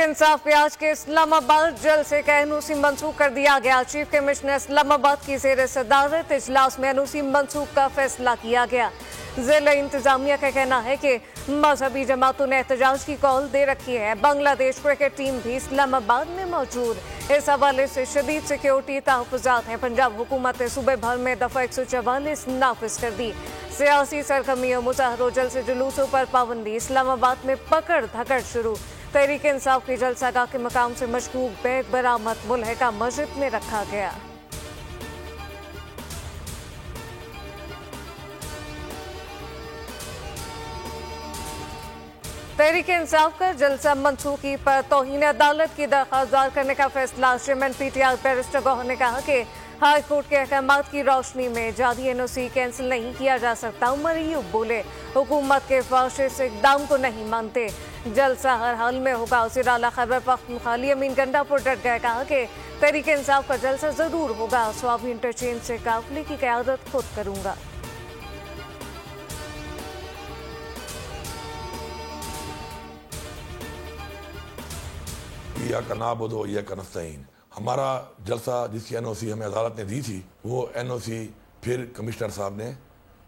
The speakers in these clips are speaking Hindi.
तहरीक-ए-इंसाफ के आज के इस्लामाबाद जलसे का एनओसी मंसूख कर दिया गया। चीफ कमिश्नर इस्लामाबाद की जेर सदारत इजलास में एनओसी मंसूख का फैसला किया गया। जिला इंतजामिया का कहना है कि मजहबी जमातों ने एहतजाज की कॉल दे रखी है। बांग्लादेश क्रिकेट टीम भी इस्लामाबाद में मौजूद। इस हवाले से शदीद सिक्योरिटी तहफ़्फ़ुज़ात हैं। पंजाब हुकूमत ने सूबे भर में दफ़ा 144 नाफिज कर दी। सियासी सरगर्मियों, मुजाहरों, जलसे जुलूसों पर पाबंदी। इस्लामाबाद में पकड़ धकड़ शुरू। तहरीक-ए-इंसाफ की जलसागाह के मकाम से मशकूक बैग बरामद, मुल्हिका मस्जिद में रखा गया। तहरीक-ए-इंसाफ का जलसा मनसूखी पर तौहीन अदालत की दरख्वास्त दायर करने का फैसला। चेयरमैन पीटीआई बैरिस्टर गौहर ने कहा कि हाई कोर्ट के अहकामात की रोशनी में जारी एनओसी कैंसिल नहीं किया जा सकता। उमर अयूब बोले, हुकूमत के फाशिस्ट इक़दाम को नहीं मानते, जलसा हर हाल में होगा। वज़ीर आला खैबर पख्तूनख्वा अमीन गंडापुर डट गए, कहा कि तहरीक-ए-इंसाफ का जलसा जरूर होगा। स्वाबी इंटरचेंज से काफिले की क़यादत खुद करूंगा। या का नाबुदो या का नस्तईन, हमारा जलसा जिसकी एनओसी हमें अदालत ने दी थी, वो एनओसी फिर कमिश्नर साहब ने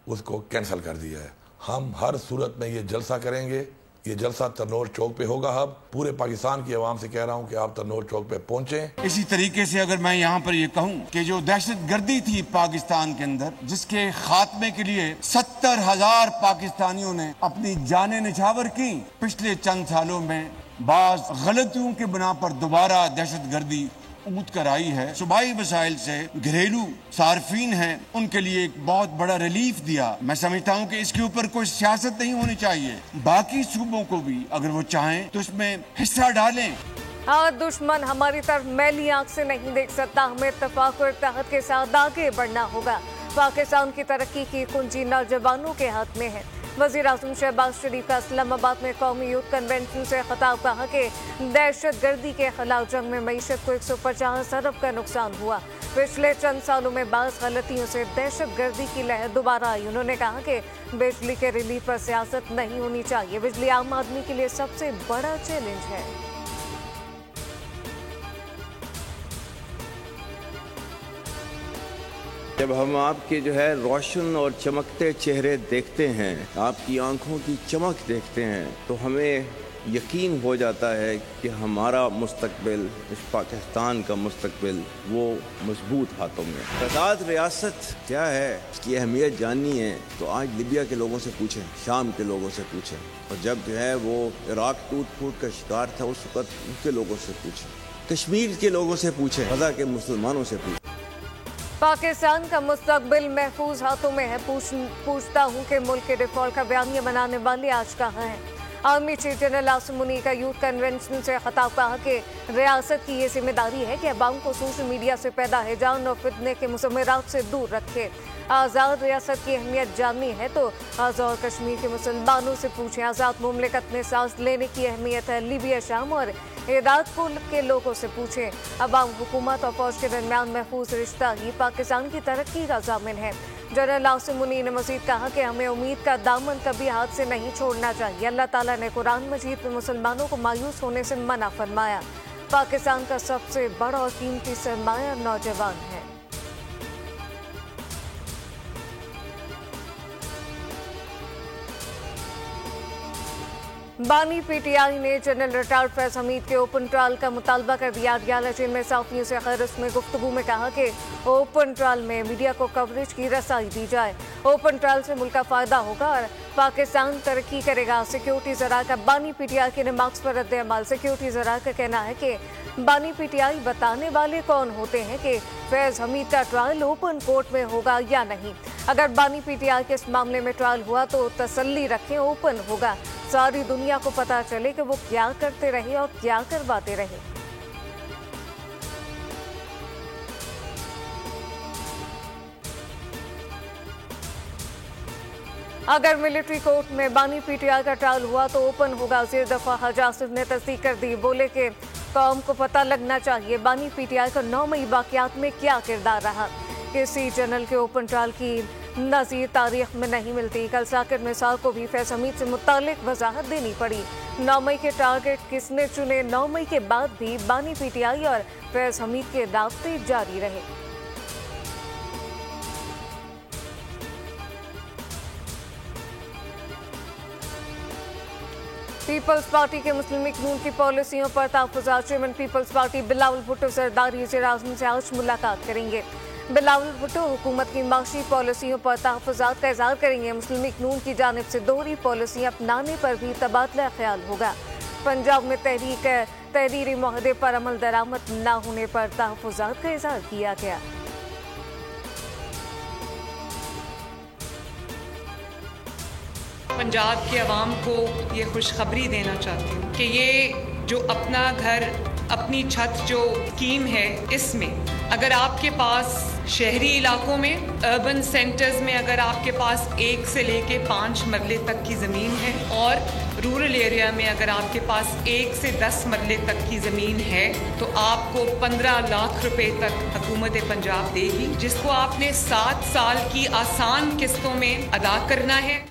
उसको कैंसिल कर दिया है। हम हर सूरत में ये जलसा करेंगे। ये जलसा तरनौर चौक पे होगा। अब पूरे पाकिस्तान की आवाम से कह रहा हूँ कि आप तरनौर चौक पे पहुंचें। इसी तरीके से अगर मैं यहाँ पर ये कहूँ कि जो दहशत गर्दी थी पाकिस्तान के अंदर, जिसके खात्मे के लिए 70,000 पाकिस्तानियों ने अपनी जानें निछावर की, पिछले चंद सालों में बाज गलतियों के बिना पर दोबारा दहशत गर्दी उठ कर आई है। सूबाई वसाइल से घरेलू सार्फिन हैं, उनके लिए एक बहुत बड़ा रिलीफ दिया। मैं समझता हूँ कि इसके ऊपर कोई सियासत नहीं होनी चाहिए। बाकी सूबों को भी अगर वो चाहें तो इसमें हिस्सा डालें। दुश्मन हमारी तरफ मैली आंख से नहीं देख सकता। हमें इत्तेफाक और इत्तेहाद के साथ आगे बढ़ना होगा। पाकिस्तान की तरक्की की कुंजी नौजवानों के हाथ में है। वज़ीर आज़म शहबाज शरीफ का इस्लामाबाद में कौमी यूथ कन्वेंशन से खिताब, कहा कि दहशत गर्दी के खिलाफ जंग में मईशत को 150 अरब का नुकसान हुआ। पिछले चंद सालों में बाज़ गलतियों से दहशत गर्दी की लहर दोबारा आई। उन्होंने कहा कि बिजली के रिलीफ पर सियासत नहीं होनी चाहिए। बिजली आम आदमी के लिए सबसे बड़ा चैलेंज है। जब हम आपके रोशन और चमकते चेहरे देखते हैं, आपकी आंखों की चमक देखते हैं, तो हमें यकीन हो जाता है कि हमारा मुस्तकबिल, इस पाकिस्तान का मुस्तकबिल, वो मजबूत हाथों में। आज़ाद रियासत क्या है, इसकी अहमियत जाननी है तो आज लिबिया के लोगों से पूछें, शाम के लोगों से पूछें, और जब वो इराक टूट फूट का शिकार था उस वक्त उनके लोगों से पूछें, कश्मीर के लोगों से पूछें, गज़ा के मुसलमानों से पूछें। पाकिस्तान का मुस्तकबिल महफूज हाथों में है। पूछता हूँ कि मुल्क के डिफॉल्ट का बयानिया बनाने वाले आज कहाँ हैं। Army chief general Asim Munir का यूथ कन्वेंशन से खिताब, कहा कि रियासत की ये जिम्मेदारी है कि अवाम को सोशल मीडिया से पैदा हिजान और फितने के मुज़म्मरात से दूर रखे। आज़ाद रियासत की अहमियत जाननी है तो आज़ाद कश्मीर के मुसलमानों से पूछें। आज़ाद मुमलिकत में सांस लेने की अहमियत है। लीबिया, शाम और इराक़ के लोगों से पूछें। अवाम, हुकूमत और फौज के दरमियान महफूज रिश्ता ही पाकिस्तान की तरक्की का ज़ामिन है। जनरल आसिम मुनीर ने मज़ीद कहा कि हमें उम्मीद का दामन कभी हाथ से नहीं छोड़ना चाहिए। अल्लाह ताला ने कुरान मजीद में मुसलमानों को मायूस होने से मना फरमाया। पाकिस्तान का सबसे बड़ा और कीमती सरमाया नौजवान है। बानी पीटीआई ने जनरल रिटायर्ड फैज हमीद के ओपन ट्रायल का मुतालबा कर दिया। अडियाला जेल में साफियों से खैरस में गुफ्तगू में कहा कि ओपन ट्रायल में मीडिया को कवरेज की रसाई दी जाए। ओपन ट्रायल से मुल्क का फायदा होगा और पाकिस्तान तरक्की करेगा। सिक्योरिटी ज़रा का बानी पीटीआई के रिमार्क्स पर रद्द अमल। सिक्योरिटी ज़रा का कहना है कि बानी पीटीआई बताने वाले कौन होते हैं कि फैज हमीद का ट्रायल ओपन कोर्ट में होगा या नहीं। अगर बानी पीटीआई के इस मामले में ट्रायल हुआ तो तसल्ली रखें, ओपन होगा। सारी दुनिया को पता चले कि वो क्या करते रहे और क्या करवाते रहे। अगर मिलिट्री कोर्ट में बानी पीटीआई का ट्रायल हुआ तो ओपन होगा। वज़ीर दफ़ा हाजी आसिफ ने तस्दीक कर दी। बोले कि कौम को पता लगना चाहिए बानी पीटीआई का 9 मई वाक़यात में क्या किरदार रहा। किसी जनरल के ओपन ट्रायल की नज़ीर तारीख में नहीं मिलती। कल साकिर मिसाल को भी फैज हमीद से मुतालिक वजाहत देनी पड़ी। 9 मई के टारगेट किसने चुने? 9 मई के बाद भी बानी पीटीआई और फैज हमीद के राब्ते जारी रहे। पीपल्स पार्टी के मुस्लिम लीग नून की पॉलिसियों पर तहफ़्फ़ुज़ात। Chairman Peoples Party Bilawal Bhutto Zardari वज़ीर-ए-आज़म से आज मुलाकात करेंगे। बिलावल भुट्टो हुकूमत की माशी पॉलिसियों पर तहफ़्फ़ुज़ात का इज़हार करेंगे। मुस्लिम लीग नून की जानिब से दोहरी पॉलिसी अपनाने पर भी तबादला ख्याल होगा। पंजाब में तहरीरी मुआहदे पर अमल दरामद न होने पर तहफ़्फ़ुज़ात का इज़हार किया गया। पंजाब के अवाम को ये खुशखबरी देना चाहती हूँ कि ये जो अपना घर अपनी छत जो स्कीम है, इसमें अगर आपके पास शहरी इलाकों में, अर्बन सेंटर्स में अगर आपके पास 1 से लेके 5 मरले तक की ज़मीन है और रूरल एरिया में अगर आपके पास 1 से 10 मरले तक की ज़मीन है तो आपको 15 लाख रुपए तक हुकूमत पंजाब देगी, जिसको आपने 7 साल की आसान किस्तों में अदा करना है।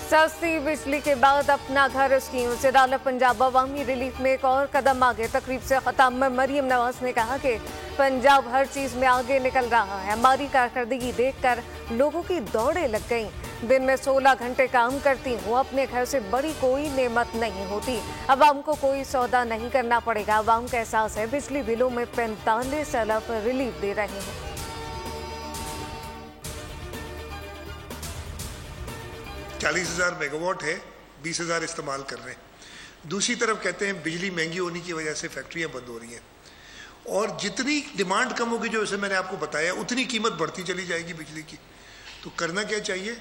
सस्ती बिजली के बाद अपना घर स्कीम से डाला पंजाब अवामी रिलीफ में एक और कदम आगे। तकरीब से खिताब में मरियम नवाज ने कहा कि पंजाब हर चीज में आगे निकल रहा है। हमारी कारकर्दगी देखकर लोगों की दौड़ें लग गईं। दिन में 16 घंटे काम करती हूँ, अपने घर से बड़ी कोई नेमत नहीं होती। अवाम को कोई सौदा नहीं करना पड़ेगा। अवाम का एहसास है, बिजली बिलों में 45 अरब रिलीफ दे रहे हैं। चालीस 40,000 मेगावाट है, 20,000 इस्तेमाल कर रहे हैं। दूसरी तरफ कहते हैं बिजली महंगी होने की वजह से फैक्ट्रियां बंद हो रही हैं और जितनी डिमांड कम होगी, जो जैसे मैंने आपको बताया, उतनी कीमत बढ़ती चली जाएगी बिजली की। तो करना क्या चाहिए?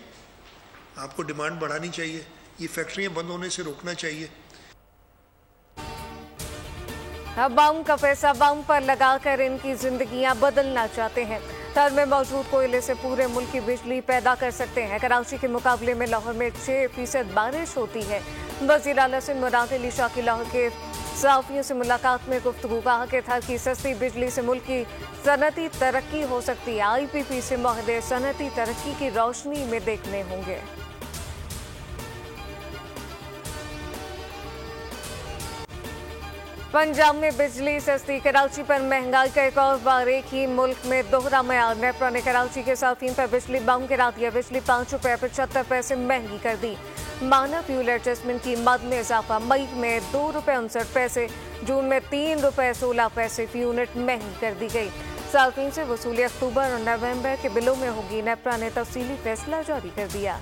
आपको डिमांड बढ़ानी चाहिए, ये फैक्ट्रियां बंद होने से रोकना चाहिए। अवाम का पैसा अवाम पर लगाकर इनकी जिंदगियां बदलना चाहते हैं। थर में मौजूद कोयले से पूरे मुल्क की बिजली पैदा कर सकते हैं। कराची के मुकाबले में लाहौर में 6% बारिश होती है। वज़ीर आला सिंध मुराद अली शाह की लाहौर के सहाफ़ियों से मुलाकात में गुफ्तगू। कहा कि थर की सस्ती बिजली से मुल्क की सनती तरक्की हो सकती है। IPP से मुआहदे सनती तरक्की की रोशनी में देखने होंगे। पंजाब में बिजली सस्ती, कराची पर महंगाई का एक और बार एक ही मुल्क में दोहरा मयार। नेपरा ने कराची के साफिन पर बिजली बम गिरा दिया। बिजली 5 रुपये 75 पैसे महंगी कर दी। माना फ्यूल एडजस्टमेंट कीमत में इजाफा। मई में 2 रुपये 59 पैसे, जून में 3 रुपये 16 पैसे फी यूनिट महंगी कर दी गई। साफिन से वसूली अक्टूबर और नवंबर के बिलों में होगी। नेपरा ने तफसीली फैसला जारी कर दिया।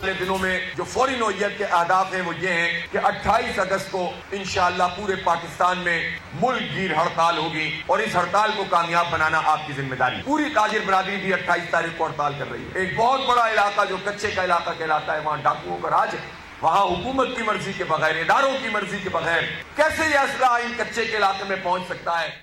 दिनों में जो फौरी नौयत के अहदाफ हैं वो ये हैं कि 28 अगस्त को इंशाअल्लाह पूरे पाकिस्तान में मुल्क गिर हड़ताल होगी और इस हड़ताल को कामयाब बनाना आपकी जिम्मेदारी। पूरी ताजिर बरादरी भी 28 तारीख को हड़ताल कर रही है। एक बहुत बड़ा इलाका जो कच्चे का इलाका कहलाता है, वहाँ डाकुओं का राज है। वहाँ हुकूमत की मर्जी के बगैर, इदारों की मर्जी के बगैर कैसे यह असला इन कच्चे के इलाके में पहुंच सकता है?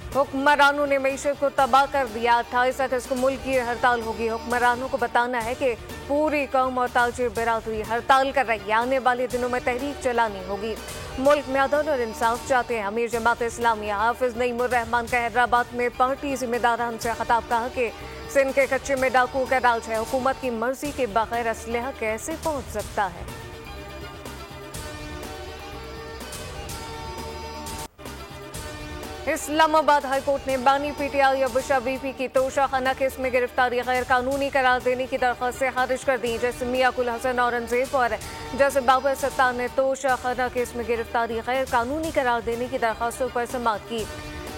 हुक्मरानों ने मईशत को तबाह कर दिया। 28 अगस्त को मुल्क की हड़ताल होगी। हुक्मरानों को बताना है कि पूरी कौम और ताजिर बिरादरी हड़ताल कर रही है। आने वाले दिनों में तहरीक चलानी होगी। मुल्क में अदल और इंसाफ चाहते हैं। अमीर जमात इस्लामिया हाफिज नईमुर रहमान का हैदराबाद में पार्टी जिम्मेदारान से खिताब। कहा कि सिंध के कच्चे में डाकुओं का राज है। हुकूमत की मर्जी के बगैर असलहा कैसे पहुंच सकता है? इस्लामाबाद हाईकोर्ट ने बानी पीटीआई अबुशा बीपी की तोशाखाना केस में गिरफ्तारी गैर कानूनी करार देने की दरख्वास्त से खारिज कर दी। जैसे मियां कुल हसन औरंगजेब और जैसे बाबर सत्तार ने तोशाखाना केस में गिरफ्तारी गैर कानूनी करार देने की दरख्वास्तों पर समाअत की।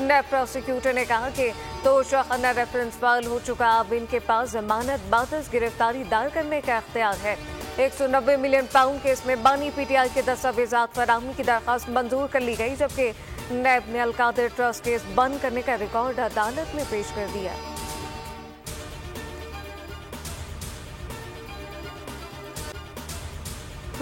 नैब प्रोसिक्यूटर ने कहा कि तोशाखाना रेफरेंस फाइल हो चुका, अब इनके पास जमानत बादस गिरफ्तारी दायर करने का इख्तियार है। 190 मिलियन पाउंड केस में बानी पीटीआई के दस्तावेजात फराहमी की दरख्वास्त मंजूर कर ली गई, जबकि नैब ने अलकादिर ट्रस्ट केस बंद करने का रिकॉर्ड अदालत में पेश कर दिया।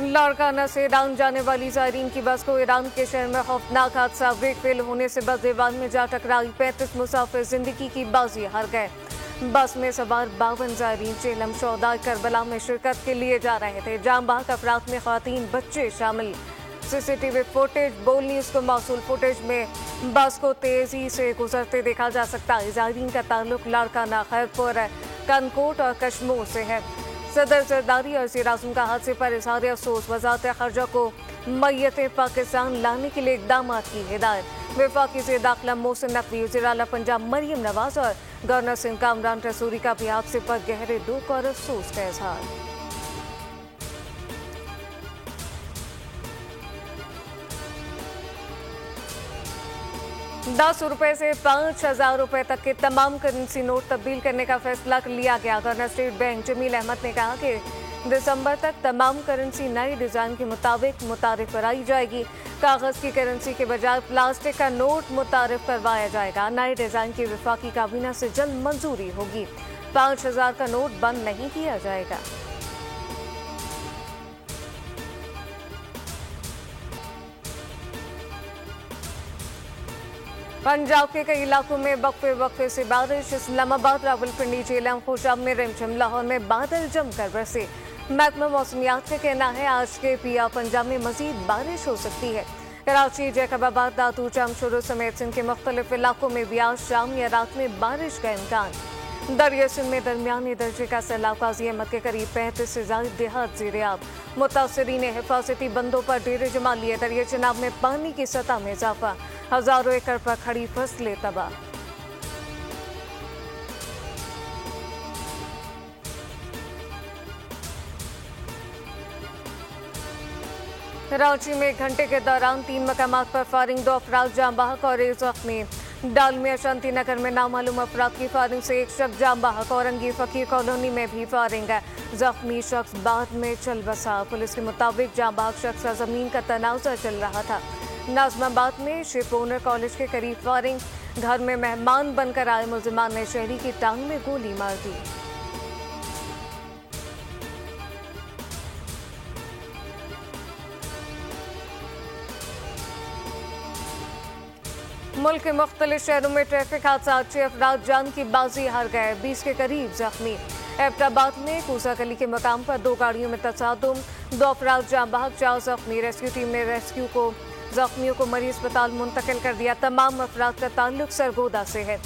लारकाना से ईरान जाने वाली ज़ायरीन की बस को ईरान के शहर में खौफनाक हादसा। ब्रेक फेल होने से बस दीवार में जा टकराई। 35 मुसाफिर जिंदगी की बाजी हार गए। बस में सवार 52 ज़ायरीन चेलम शौदा करबला में शिरकत के लिए जा रहे थे। जाम बहक अफराद में ख़वातीन बच्चे शामिल। CCTV footage. बोल न्यूज को मौसूल फुटेज में बस को तेजी से गुजरते देखा जा सकता है। जायरीन का ताल्लुक लाड़काना, खैरपुर, कनकोट और कश्मीर से है। सदर जरदारी और वज़ीर आज़म का हादसे पर इज़हार अफसोस। वज़ारत ख़ारजा को मैयत पाकिस्तान लाने के लिए इक़दाम की हिदायत। वफाकी वज़ीर दाखिला मोहसिन नकवी, वज़ीर आला पंजाब मरियम नवाज और गवर्नर सिंध कामरान रसूरी का भी हादसे पर गहरे दुख और अफसोस का इज़हार। 10 रुपए से 5,000 रुपए तक के तमाम करेंसी नोट तब्दील करने का फैसला लिया गया। Governor State Bank Jameel Ahmad ने कहा कि दिसंबर तक तमाम करेंसी नई डिजाइन के मुताबिक मुतारिफ कराई जाएगी। कागज की करेंसी के बजाय प्लास्टिक का नोट मुतारिफ करवाया जाएगा। नए डिजाइन की वफाकी काबीना से जल्द मंजूरी होगी। 5,000 का नोट बंद नहीं किया जाएगा। पंजाब के कई इलाकों में वक्फे से बारिश। इस्लामाबाद, रावलपिंडी, झेलम, खुशाब में रिमझिम, लाहौर में बादल जमकर बरसे। महकमा मौसमियात का कहना है आज के पिया पंजाब में मजीद बारिश हो सकती है। कराची, जैकबाबाद, दादू, जामशोरो समेत सिंध के मुख्तलिफ इलाकों में भी आज शाम या रात में बारिश का इम्कान। दरिया सिंध में दरमियानी दर्जे का सैलाब, काजी अहमद के करीब 35 से ज्यादा देहात ज़ेर-ए-आब। मुतासरीन ने हिफाजती बंदों पर डेरे जमा लिए। दरिया चनाब में पानी की सतह में इजाफा, हजारों एकड़ पर खड़ी फसलें तबाह। कराची में एक घंटे के दौरान 3 मकामात पर फायरिंग, 2 अफराद जाम बहक और 1 जख्मी। डालमिया शांति नगर में नामालूम अफराद की फायरिंग से 1 शख्स जाम बहक। औरंगी फकीर कॉलोनी में भी फायरिंग है। जख्मी शख्स बाद में चल बसा। पुलिस के मुताबिक जाम बहक शख्स का जमीन का तनाज़ा चल रहा था। नाज़माबाद में शिपोनर कॉलेज के करीब फायरिंग, घर में मेहमान बनकर आए मुलजिमान ने शहरी की टांग में गोली मार दी। मुल्क के मुख्तलिफ शहरों में ट्रैफिक हादसा, 6 अफराद जान की बाजी हार गए, 20 के करीब जख्मी। एबटाबाद में कूसा गली के मकाम पर 2 गाड़ियों में तसादुम, 2 अफराद जान बहक, 4 जख्मी। रेस्क्यू टीम ने जख्मियों को मरीज अस्पताल मुंतकिल कर दिया। तमाम अफराद का ताल्लुक सरगोदा से है।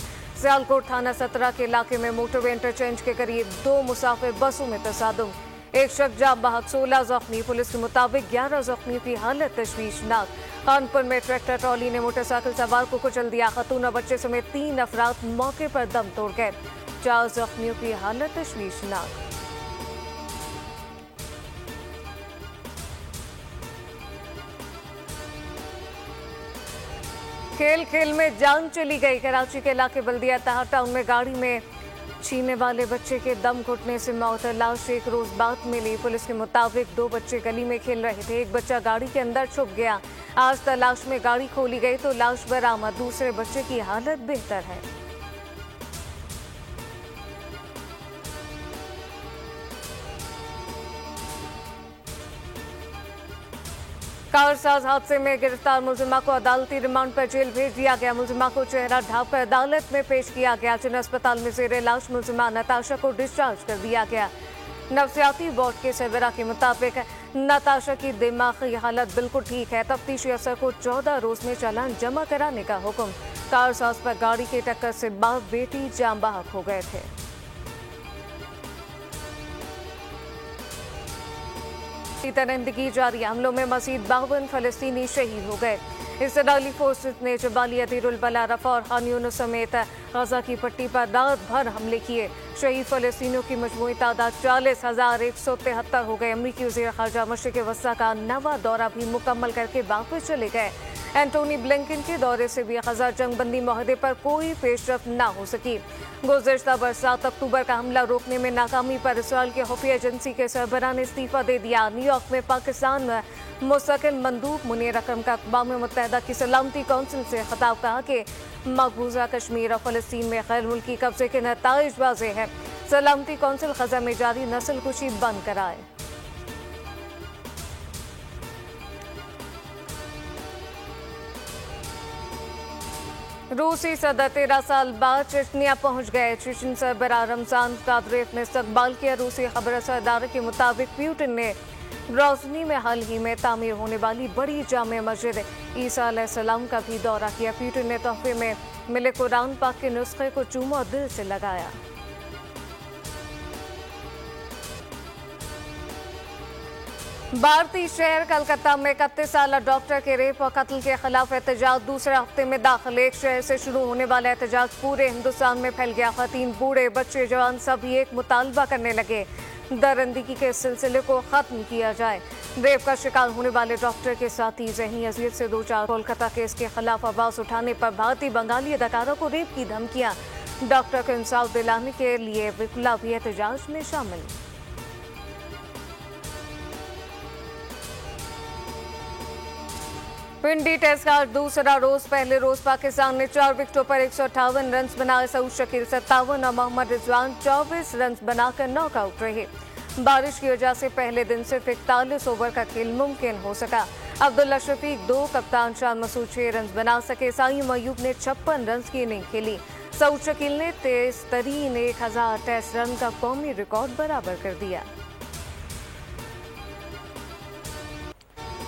सियालकोट थाना 17 के इलाके में मोटरवे इंटरचेंज के करीब 2 मुसाफिर बसों में तसादुम, 1 शख्स जान बहक, 16 जख्मी। पुलिस के मुताबिक 11 जख्मियों की हालत तशवीशनाक। कानपुर में ट्रैक्टर ट्रॉली ने मोटरसाइकिल सवार को कुचल दिया। खतून और बच्चे समेत 3 अफराद मौके पर दम तोड़ गए। 4 जख्मियों की हालत तशवीशनाक। खेल में जान चली गई। कराची के इलाके बल्दिया तहार टाउन में गाड़ी में छीने वाले बच्चे के दम घुटने से मौत। लाश 1 रोज बाद मिली। पुलिस के मुताबिक 2 बच्चे गली में खेल रहे थे। एक बच्चा गाड़ी के अंदर छुप गया। आज तलाश में गाड़ी खोली गई तो लाश बरामद। दूसरे बच्चे की हालत बेहतर है। कारसाज हादसे में गिरफ्तार मुलजिमा को अदालती रिमांड पर जेल भेज दिया गया। मुलजिमा को चेहरा ढांप कर अदालत में पेश किया गया। जिन अस्पताल में जेर इलाज मुलजिमा नताशा को डिस्चार्ज कर दिया गया। नफ्सियाती वार्ड के सरबराह के मुताबिक नताशा की दिमागी हालत बिल्कुल ठीक है। तफ्तीशी अफसर को 14 रोज में चालान जमा कराने का हुक्म। कारसाज पर गाड़ी की टक्कर से बाप बेटी जाम बहक हो गए थे। तरंदगी जारी, हमलों में मजीद 52 फलस्तीनी शहीद हो गए। इसराइली फोर्सेस ने जबालिया, देरुल बला, रफा और खान यूनिस समेत गजा की पट्टी पर रात भर हमले किए। शहीद फलस्तीनियों की मजमूई तादाद 40,173 हो गए। अमरीकी वज़ीर ख़ारजा मशरिक़ वस्ता का 9वां दौरा भी मुकम्मल करके वापस चले गए। एंटोनी ब्लिंकन के दौरे से भी गजा जंगबंदी माहदे पर कोई पेशरफ न हो सकी। गुज़िश्ता बरस 7 अक्टूबर का हमला रोकने में नाकामी पर इसराइल की खुफिया एजेंसी के सरबराह ने इस्तीफा दे दिया। न्यूयॉर्क में पाकिस्तान में मुस्तकिल मंदूब मुनीर अकरम का अक़वाम मुत्तहिदा की सलामती कौंसिल से खिताब, कहा कि मकबूजा कश्मीर और फ़लस्तीन में गैर मुल्की कब्जे के नताइज वाज़ेह है। सलामती कौंसिल ग़ज़ा में जारी नस्ल कुशी बंद कराए। रूसी सदर 13 साल बाद चेचनिया पहुंच गए। चेचन सरबराह रमजान कादरेव ने इस्तकबाल किया। रूसी खबर इदारे के मुताबिक पुतिन ने रोशनी में हाल ही में तामीर होने वाली बड़ी जामे मस्जिद ईसा अलैहिस्सलाम का भी दौरा किया। पीटी ने तोहफे में मिले कुरान पाक के नुस्खे को चूमा और दिल से लगाया। भारतीय शहर कलकत्ता में 31 साल डॉक्टर के रेप और कत्ल के खिलाफ एहतजाज दूसरे हफ्ते में दाखिल। एक शहर से शुरू होने वाला एहतजाज पूरे हिंदुस्तान में फैल गया। खवातीन, बूढ़े, बच्चे, जवान सभी एक मुतालबा करने लगे, दरिंदगी के सिलसिले को खत्म किया जाए। रेप का शिकार होने वाले डॉक्टर के साथ ही ज़हनी अजियत से दो चार कोलकाता केस के खिलाफ आवाज उठाने पर भारतीय बंगाली अदाकारों को रेप की धमकियां। डॉक्टर को इंसाफ दिलाने के लिए विकला भी एहतजाज में शामिल। पिंडी टेस्ट का दूसरा रोज पहले रोज पाकिस्तान ने 4 विकेटों पर 158 रन बनाए। सऊद शकील 57 और मोहम्मद रिजवान 24 रन बनाकर नॉकआउट रहे। बारिश की वजह से पहले दिन सिर्फ 41 ओवर का खेल मुमकिन हो सका। अब्दुल्ला शफीक 2, कप्तान शान मसूद 6 रन बना सके। साइम अयूब ने 56 रन की इनिंग खेली। सऊद शकील ने तेज तरीन 1000 टेस्ट रन का कौमी रिकॉर्ड बराबर कर दिया।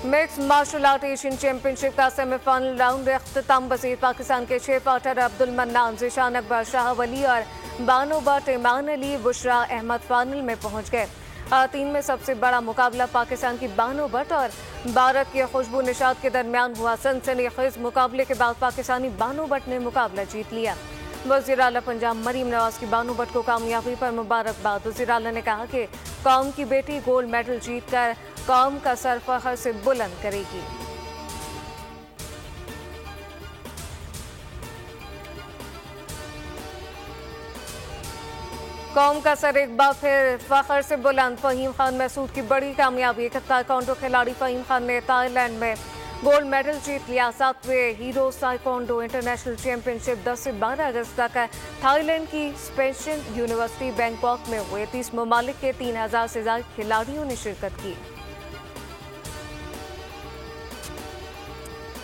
Mix martial art Asian championship का सेमीफाइनल राउंड अख्ताम पसीर। पाकिस्तान के 6 फाइटर अब्दुल मन्नान, ज़ीशान अकबर, शाह वली और बानो बट, इमान अली, बुशरा अहमद फाइनल में पहुंच गए। खातीन में सबसे बड़ा मुकाबला पाकिस्तान की बानो बट और भारत के खुशबू निशात के दरमियान हुआ। सनसनीखेज मुकाबले के बाद पाकिस्तानी बानो बट ने मुकाबला जीत लिया। वज़ीर आला पंजाब मरीम नवाज की बानो बट को कामयाबी पर मुबारकबाद। वज़ीर आला ने कहा कि कौम की बेटी गोल्ड मेडल जीतकर कौम का सर फख्र से बुलंद करेगी। कौम का सर एक बार फिर फख्र से बुलंद। फ़हीम खान महसूद की बड़ी कामयाबी। ताइक्वांडो खिलाड़ी फ़हीम खान ने थाईलैंड में गोल्ड मेडल जीत लिया। 7वें हीरो ताइक्वांडो इंटरनेशनल चैंपियनशिप 10 से 12 अगस्त तक थाईलैंड की स्पेशन यूनिवर्सिटी बैंकॉक में हुए। 30 ममालिक के 3000 से ज्यादा खिलाड़ियों ने शिरकत की।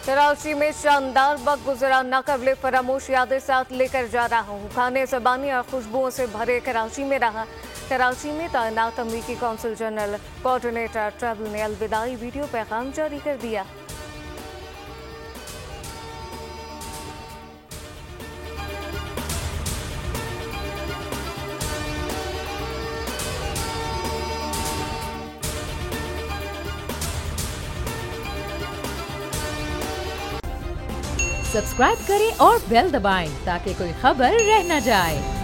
कराची में शानदार वक्त गुजरा। नाकाबिले फरामोश यादें साथ लेकर जा रहा हूँ। खाने ज़बानी और खुशबुओं से भरे कराची में रहा। कराची में तैनात अमरीकी कौंसल जनरल कोऑर्डिनेटर ट्रैवल ने अलविदाई वीडियो पैगाम जारी कर दिया। सब्सक्राइब करें और बेल दबाएं ताकि कोई खबर रह न जाए।